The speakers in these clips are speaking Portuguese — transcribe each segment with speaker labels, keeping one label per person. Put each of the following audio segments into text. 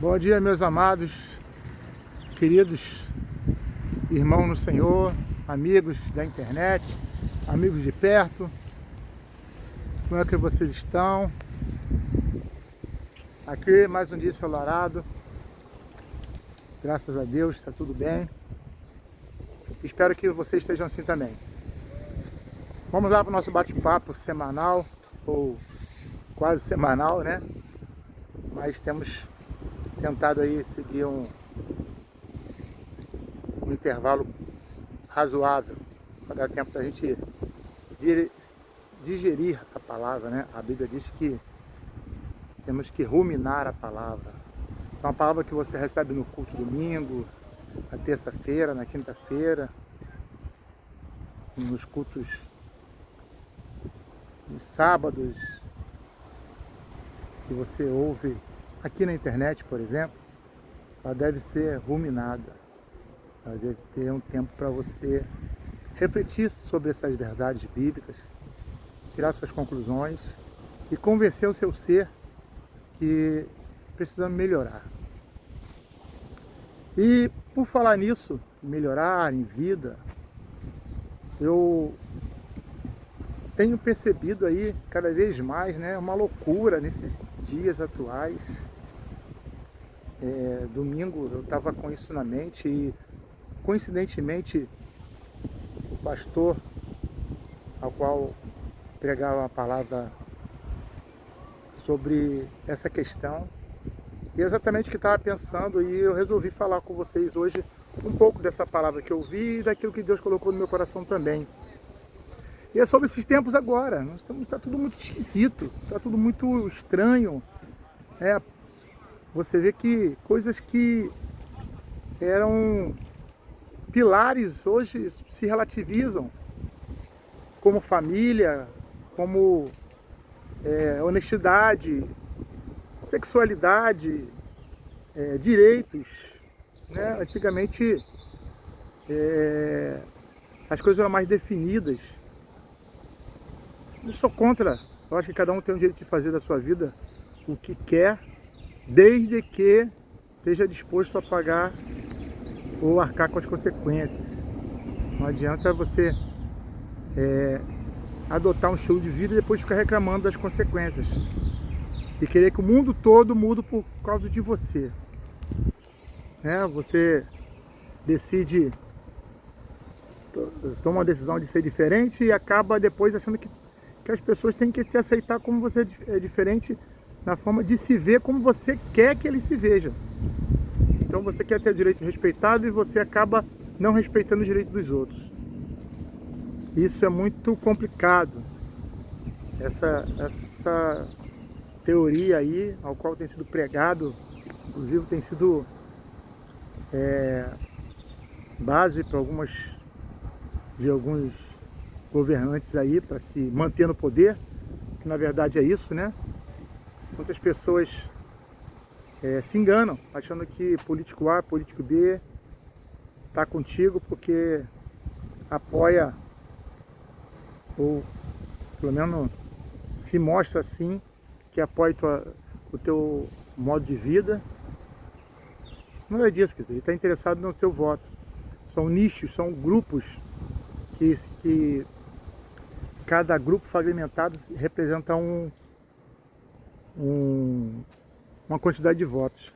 Speaker 1: Bom dia, meus amados, queridos irmãos no Senhor, amigos da internet, amigos de perto. Como é que vocês estão? Aqui mais um dia ensolarado. Graças a Deus, está tudo bem. Espero que vocês estejam assim também. Vamos lá para o nosso bate-papo semanal, ou quase semanal, né? Mas temos tentado aí seguir um intervalo razoável, para dar tempo da gente digerir a palavra, né? A Bíblia diz que temos que ruminar a palavra. Então, a palavra que você recebe no culto domingo, na terça-feira, na quinta-feira, nos cultos nos sábados, que você ouve aqui na internet, por exemplo, ela deve ser ruminada. Ela deve ter um tempo para você refletir sobre essas verdades bíblicas, tirar suas conclusões e convencer o seu ser que precisamos melhorar. E por falar nisso, melhorar em vida, eu tenho percebido aí cada vez mais, né, uma loucura nesses dias atuais. Domingo eu estava com isso na mente e coincidentemente o pastor ao qual pregava a palavra sobre essa questão, e exatamente o que estava pensando, e eu resolvi falar com vocês hoje um pouco dessa palavra que eu vi e daquilo que Deus colocou no meu coração também. E é sobre esses tempos agora. Está tudo muito esquisito, está tudo muito estranho. Você vê que coisas que eram pilares hoje se relativizam, como família, como honestidade, sexualidade, direitos, né? Antigamente as coisas eram mais definidas. Eu sou contra. Eu acho que cada um tem o direito de fazer da sua vida o que quer, desde que esteja disposto a pagar ou arcar com as consequências. Não adianta você adotar um estilo de vida e depois ficar reclamando das consequências e querer que o mundo todo mude por causa de você. Você decide, toma uma decisão de ser diferente e acaba depois achando que as pessoas têm que te aceitar como você é diferente, na forma de se ver como você quer que eles se vejam. Então você quer ter o direito respeitado e você acaba não respeitando o direito dos outros. Isso é muito complicado. Essa teoria aí, ao qual tem sido pregado, inclusive tem sido base para alguns governantes aí, para se manter no poder, que na verdade é isso, né? Muitas pessoas se enganam, achando que político A, político B está contigo porque apoia, ou pelo menos se mostra assim, que apoia o teu modo de vida. Não é disso, querido. Ele está interessado no teu voto. São nichos, são grupos que cada grupo fragmentado representa uma quantidade de votos.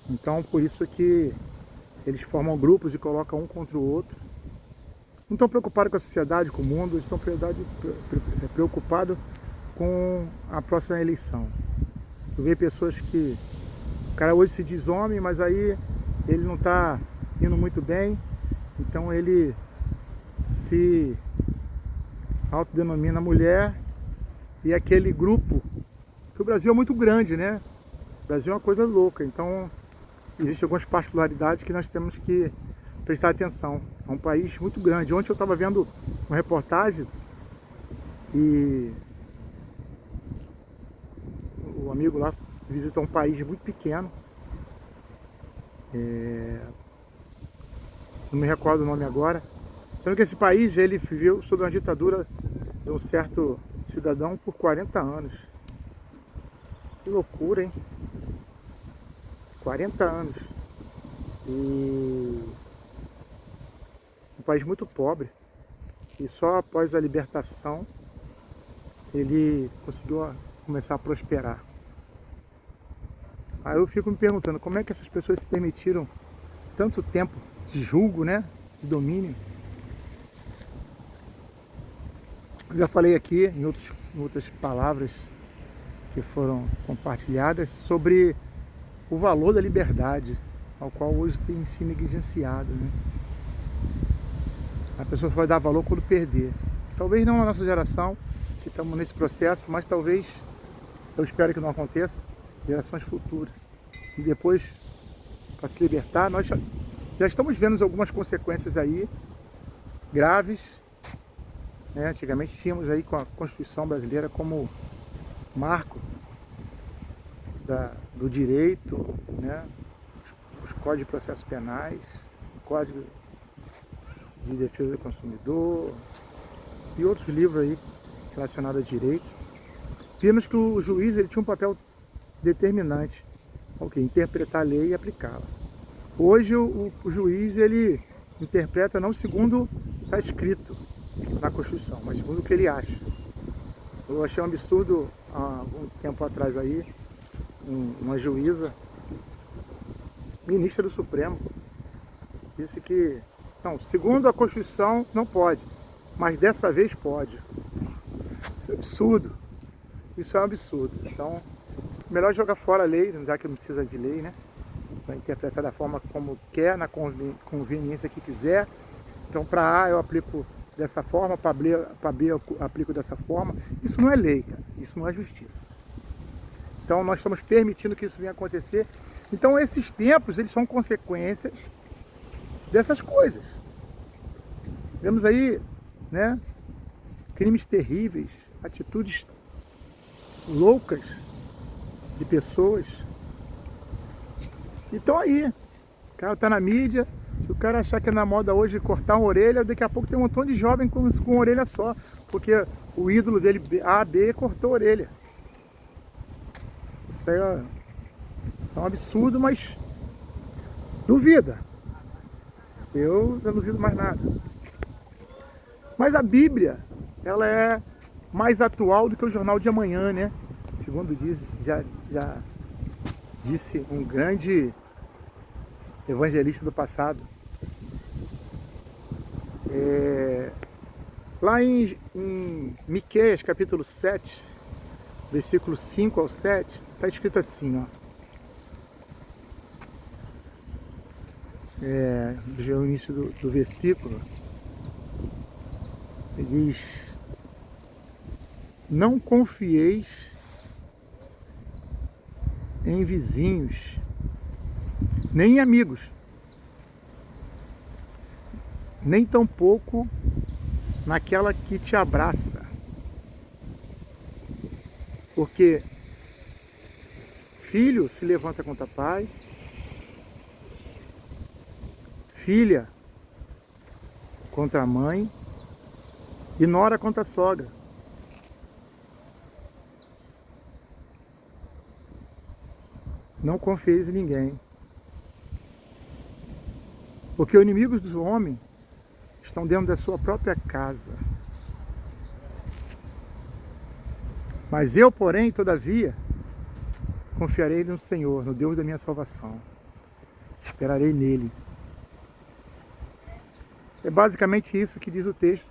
Speaker 1: Então, por isso que eles formam grupos e colocam um contra o outro. Não estão preocupados com a sociedade, com o mundo, eles estão preocupados com a próxima eleição. Eu vejo pessoas que o cara hoje se diz homem, mas aí ele não está indo muito bem, então ele se autodenomina mulher, e aquele grupo, que o Brasil é muito grande, né? O Brasil é uma coisa louca, então existem algumas particularidades que nós temos que prestar atenção. É um país muito grande. Ontem eu estava vendo uma reportagem e o amigo lá visitou um país muito pequeno, não me recordo o nome agora, sendo que esse país ele viveu sob uma ditadura de um certo cidadão por 40 anos. Que loucura, hein? 40 anos. E um país muito pobre. E só após a libertação ele conseguiu começar a prosperar. Aí eu fico me perguntando como é que essas pessoas se permitiram tanto tempo de julgo, né? De domínio. Eu já falei aqui em outras palavras que foram compartilhadas sobre o valor da liberdade, ao qual hoje tem se negligenciado, né? A pessoa vai dar valor quando perder. Talvez não na nossa geração, que estamos nesse processo, mas talvez, eu espero que não aconteça, gerações futuras. E depois, para se libertar, nós já estamos vendo algumas consequências aí, graves, né? Antigamente tínhamos aí com a Constituição brasileira como marco do direito, né? Os códigos de processos penais, o Código de Defesa do Consumidor e outros livros aí relacionados a direito. Vimos que o juiz ele tinha um papel determinante, interpretar a lei e aplicá-la. Hoje o juiz ele interpreta não segundo está escrito na Constituição, mas segundo o que ele acha. Eu achei um absurdo há algum tempo atrás aí, uma juíza, ministra do Supremo, disse que, não, segundo a Constituição não pode, mas dessa vez pode. Isso é absurdo. Isso é um absurdo. Então, melhor jogar fora a lei, já que não precisa de lei, né? Vai interpretar da forma como quer, na conveniência que quiser. Então, para A eu aplico dessa forma, para B eu aplico dessa forma. Isso não é lei, cara. Isso não é justiça. Então, nós estamos permitindo que isso venha acontecer. Então, esses tempos, eles são consequências dessas coisas. Vemos aí, né, crimes terríveis, atitudes loucas de pessoas. Então aí, o cara tá na mídia, se o cara achar que é na moda hoje cortar uma orelha, daqui a pouco tem um montão de jovem com uma orelha só, porque o ídolo dele, A, B, cortou a orelha. Isso aí é um absurdo, mas duvida. Eu não duvido mais nada. Mas a Bíblia, ela é mais atual do que o Jornal de Amanhã, né? Segundo já disse um grande evangelista do passado. Lá em Miqueias, capítulo 7, versículo 5 ao 7, está escrito assim, ó. Já é o início do versículo. Ele diz: não confieis em vizinhos, nem em amigos, nem tampouco naquela que te abraça, porque filho se levanta contra pai, filha contra a mãe e nora contra a sogra. Não confieis em ninguém, porque os inimigos do homem estão dentro da sua própria casa. Mas eu, porém, todavia, confiarei no Senhor, no Deus da minha salvação. Esperarei nele. É basicamente isso que diz o texto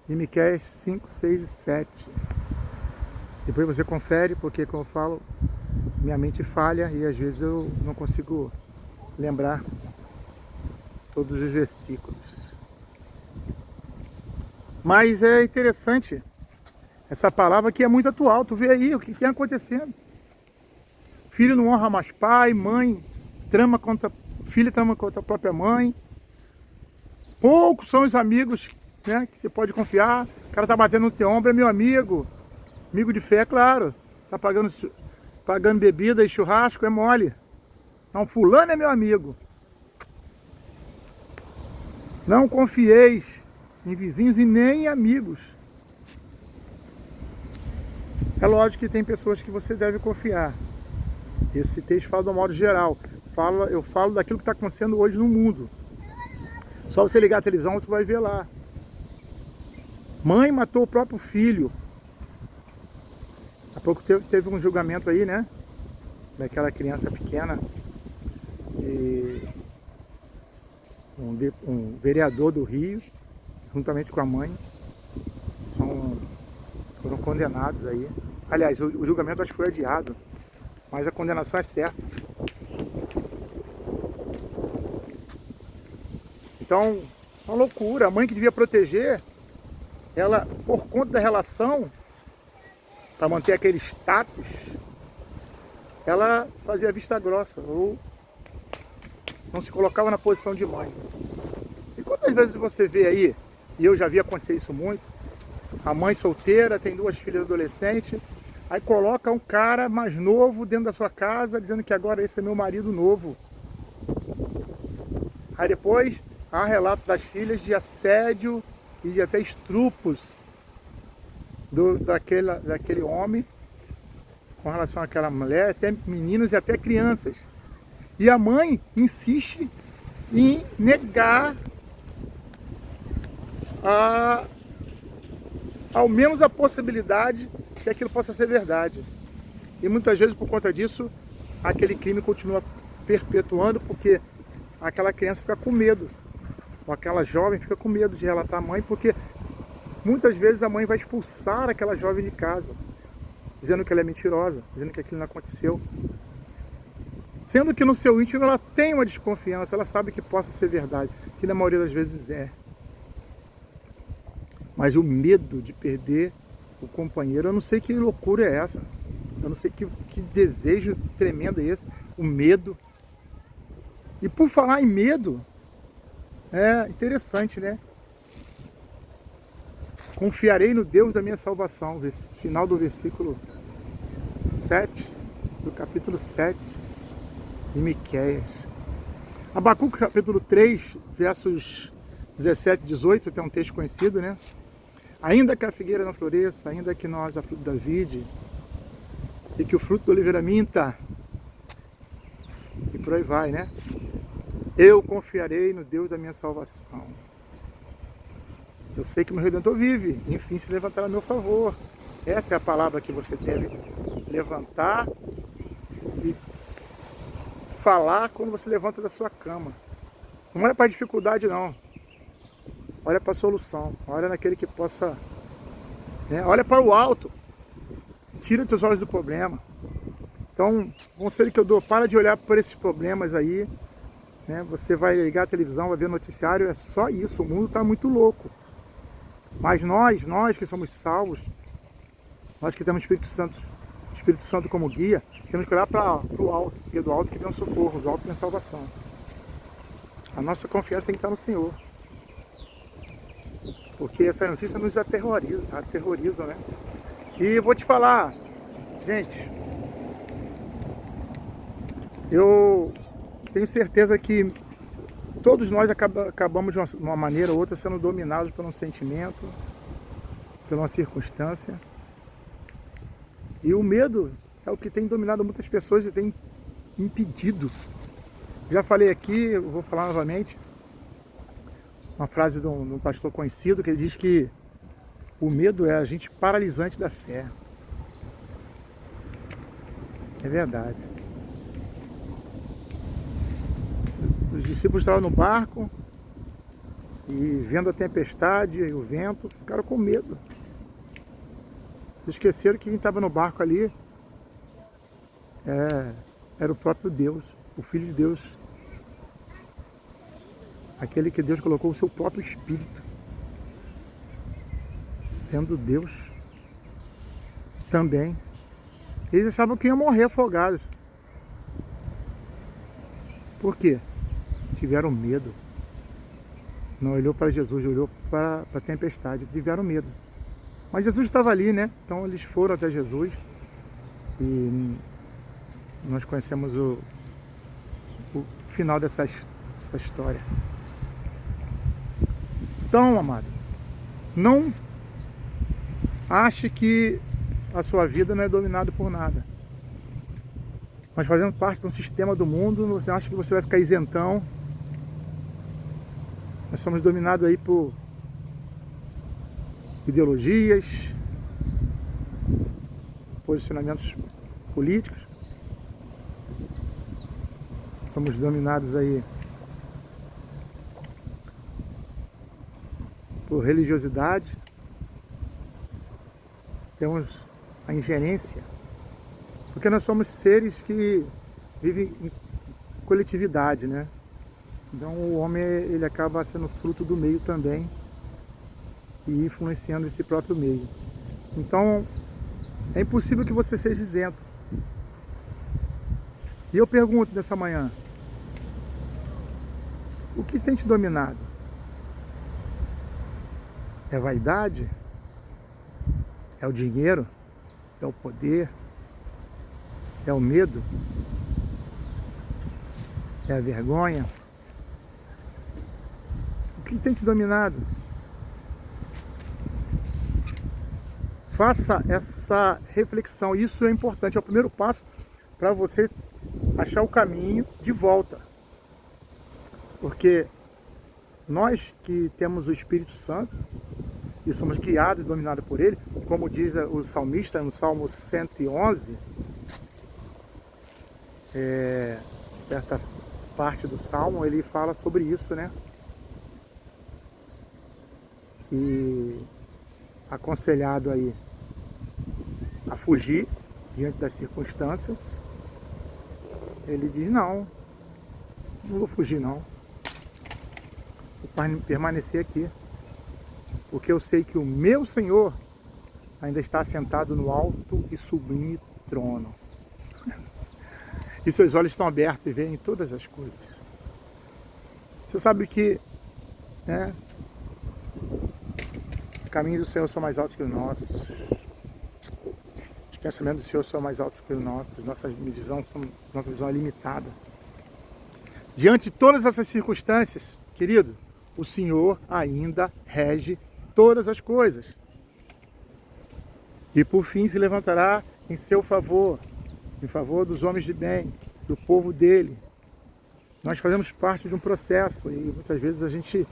Speaker 1: de Miqueias 5, 6 e 7. Depois você confere, porque, como eu falo, minha mente falha e às vezes eu não consigo lembrar todos os versículos. Mas é interessante essa palavra que é muito atual. Tu vê aí o que está acontecendo. Filho não honra mais pai, mãe filho trama contra a própria mãe. Poucos são os amigos, né, que você pode confiar. O cara tá batendo no teu ombro, é meu amigo. Amigo de fé, claro. Tá pagando bebida e churrasco, é mole. Não, fulano é meu amigo. Não confieis em vizinhos e nem em amigos. É lógico que tem pessoas que você deve confiar. Esse texto fala do modo geral. Eu falo daquilo que está acontecendo hoje no mundo. Só você ligar a televisão, você vai ver lá. Mãe matou o próprio filho. Há pouco teve um julgamento aí, né? Daquela criança pequena. E um vereador do Rio, juntamente com a mãe, foram condenados aí. Aliás, o julgamento acho que foi adiado, mas a condenação é certa. Então, uma loucura. A mãe que devia proteger, ela, por conta da relação, para manter aquele status, ela fazia vista grossa, ou não se colocava na posição de mãe. E quantas vezes você vê aí, e eu já vi acontecer isso muito, a mãe solteira, tem 2 filhas adolescentes, aí coloca um cara mais novo dentro da sua casa, dizendo que agora esse é meu marido novo. Aí depois há relato das filhas de assédio e de até estrupos daquele homem com relação àquela mulher, até meninas e até crianças. E a mãe insiste em negar ao menos a possibilidade que aquilo possa ser verdade. E muitas vezes, por conta disso, aquele crime continua perpetuando, porque aquela criança fica com medo, ou aquela jovem fica com medo de relatar à mãe, porque muitas vezes a mãe vai expulsar aquela jovem de casa, dizendo que ela é mentirosa, dizendo que aquilo não aconteceu. Sendo que no seu íntimo ela tem uma desconfiança, ela sabe que possa ser verdade, que na maioria das vezes é. Mas o medo de perder o companheiro, eu não sei que loucura é essa. Eu não sei que desejo tremendo é esse, o medo. E por falar em medo, é interessante, né? Confiarei no Deus da minha salvação, final do versículo 7, do capítulo 7 de Miqueias. Abacuque capítulo 3, versos 17 e 18, tem um texto conhecido, né? Ainda que a figueira não floresça, ainda que não haja fruto da vide, e que o fruto da oliveira minta, e por aí vai, né? Eu confiarei no Deus da minha salvação. Eu sei que meu Redentor vive, enfim se levantará a meu favor. Essa é a palavra que você deve levantar e falar quando você levanta da sua cama. Não olha para a dificuldade, não. Olha para a solução. Olha naquele que possa... né? Olha para o alto. Tira os teus olhos do problema. Então, o conselho que eu dou, para de olhar por esses problemas aí. Né? Você vai ligar a televisão, vai ver noticiário, é só isso. O mundo está muito louco. Mas nós que somos salvos, nós que temos Espírito Santo como guia, temos que olhar para o alto, porque do alto que vem o socorro, do alto que vem a salvação. A nossa confiança tem que estar no Senhor. Porque essa notícia nos aterroriza, né? E eu vou te falar, gente, eu tenho certeza que todos nós acabamos de uma maneira ou outra sendo dominados por um sentimento, por uma circunstância. E o medo é o que tem dominado muitas pessoas e tem impedido. Já falei aqui, eu vou falar novamente, uma frase de um pastor conhecido, que ele diz que o medo é agente paralisante da fé. É verdade. Os discípulos estavam no barco e vendo a tempestade e o vento, ficaram com medo. Esqueceram que quem estava no barco ali era o próprio Deus, o Filho de Deus. Aquele que Deus colocou o seu próprio Espírito. Sendo Deus também. Eles achavam que iam morrer afogados. Por quê? Tiveram medo. Não olhou para Jesus, olhou para a tempestade. Tiveram medo. Mas Jesus estava ali, né? Então eles foram até Jesus. E nós conhecemos o final dessa história. Então, amado, não ache que a sua vida não é dominada por nada. Nós fazemos parte de um sistema do mundo, você acha que você vai ficar isentão. Nós somos dominados aí por ideologias, posicionamentos políticos. Somos dominados aí por religiosidade. Temos a ingerência, porque nós somos seres que vivem em coletividade, né? Então o homem, ele acaba sendo fruto do meio também e influenciando esse próprio meio. Então é impossível que você seja isento. E eu pergunto nessa manhã, o que tem te dominado? É a vaidade? É o dinheiro? É o poder? É o medo? É a vergonha? O que tem te dominado? Faça essa reflexão. Isso é importante. É o primeiro passo para você achar o caminho de volta. Porque nós que temos o Espírito Santo e somos guiados e dominados por Ele, como diz o salmista no Salmo 111, certa parte do Salmo, ele fala sobre isso, né? Que aconselhado aí a fugir diante das circunstâncias, ele diz, não vou fugir não, vou permanecer aqui, porque eu sei que o meu Senhor ainda está assentado no alto e sublime trono. E seus olhos estão abertos e veem todas as coisas. Você sabe que, né, os caminhos do Senhor são mais altos que os nossos. Os pensamentos do Senhor são mais altos que os nossos. Nossa visão é limitada. Diante de todas essas circunstâncias, querido, o Senhor ainda rege todas as coisas. E por fim se levantará em seu favor, em favor dos homens de bem, do povo dele. Nós fazemos parte de um processo e muitas vezes a gente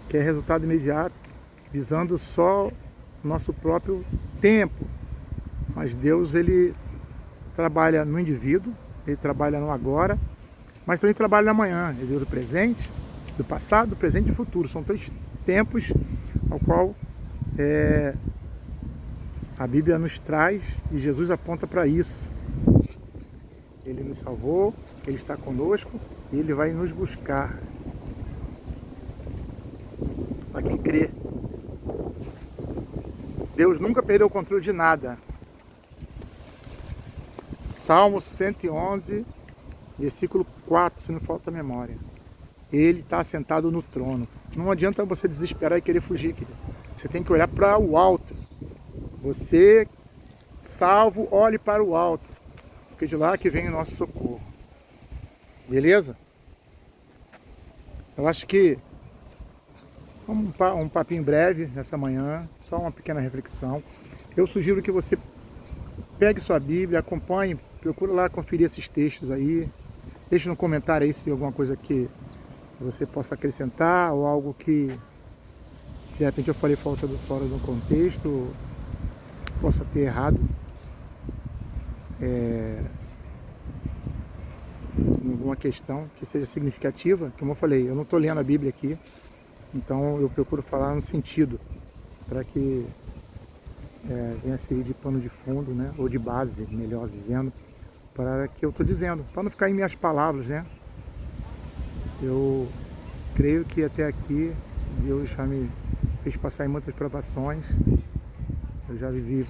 Speaker 1: quer resultado imediato, visando só o nosso próprio tempo. Mas Deus, ele trabalha no indivíduo, ele trabalha no agora, mas também trabalha no amanhã. Ele deu do presente, do passado, do presente e do futuro. São 3 tempos ao qual a Bíblia nos traz e Jesus aponta para isso. Ele nos salvou, Ele está conosco e Ele vai nos buscar. Para quem crê. Deus nunca perdeu o controle de nada. Salmo 111, versículo 4, se não falta a memória. Ele está assentado no trono. Não adianta você desesperar e querer fugir, querido. Você tem que olhar para o alto. Você, salvo, olhe para o alto. Porque de lá que vem o nosso socorro. Beleza? Eu acho que um papinho breve nessa manhã, só uma pequena reflexão. Eu sugiro que você pegue sua Bíblia, acompanhe, procure lá conferir esses textos aí. Deixe no comentário aí se tem alguma coisa que você possa acrescentar ou algo que de repente eu falei fora do contexto, possa ter errado. Alguma questão que seja significativa, como eu falei, eu não estou lendo a Bíblia aqui, então eu procuro falar no sentido, para que venha servir de pano de fundo, né, ou de base, melhor dizendo, para que eu estou dizendo, para não ficar em minhas palavras, né. Eu creio que até aqui Deus já me fez passar em muitas provações, eu já vivi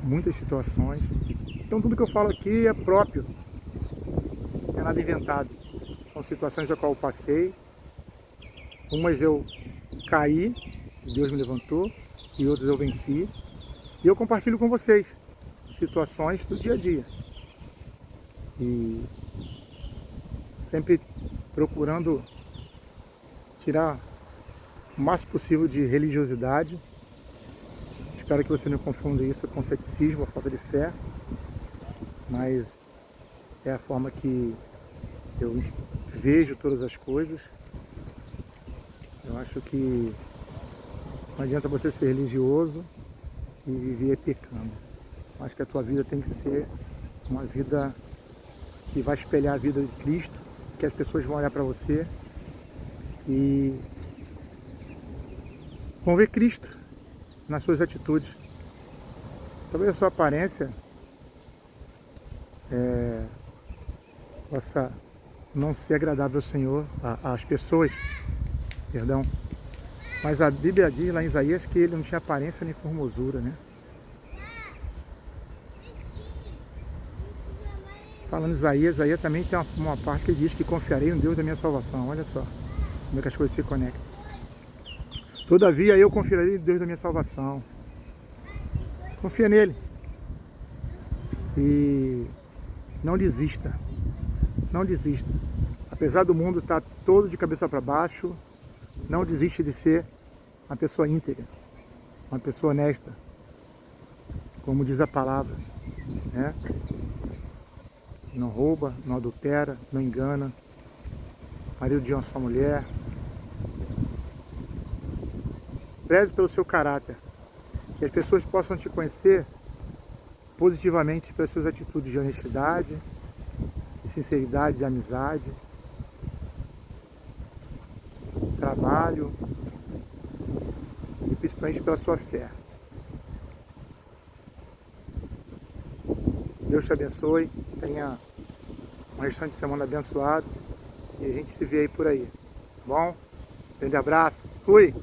Speaker 1: muitas situações, então tudo que eu falo aqui é próprio, não é nada inventado, são situações da qual eu passei, umas eu caí, Deus me levantou, e outras eu venci, e eu compartilho com vocês situações do dia a dia, e sempre procurando tirar o máximo possível de religiosidade. Espero que você não confunda isso com ceticismo, a falta de fé, mas é a forma que eu vejo todas as coisas. Eu acho que não adianta você ser religioso e viver pecando. Eu acho que a tua vida tem que ser uma vida que vai espelhar a vida de Cristo, que as pessoas vão olhar para você e vão ver Cristo nas suas atitudes. Talvez a sua aparência possa não ser agradável ao Senhor, às pessoas, perdão. Mas a Bíblia diz lá em Isaías que ele não tinha aparência nem formosura, né? Falando em Isaías, Isaías também tem uma parte que diz que confiarei no Deus da minha salvação. Olha só como é que as coisas se conectam. Todavia eu confiarei no Deus da minha salvação. Confia nele. E não desista. Não desista. Apesar do mundo estar todo de cabeça para baixo, não desiste de ser uma pessoa íntegra, uma pessoa honesta, como diz a palavra, né? Não rouba, não adultera, não engana, marido de uma só mulher. Preze pelo seu caráter, que as pessoas possam te conhecer positivamente pelas suas atitudes de honestidade, de sinceridade, de amizade, trabalho e principalmente pela sua fé. Deus te abençoe, tenha um restante de semana abençoado e a gente se vê aí por aí, tá bom? Grande abraço, fui!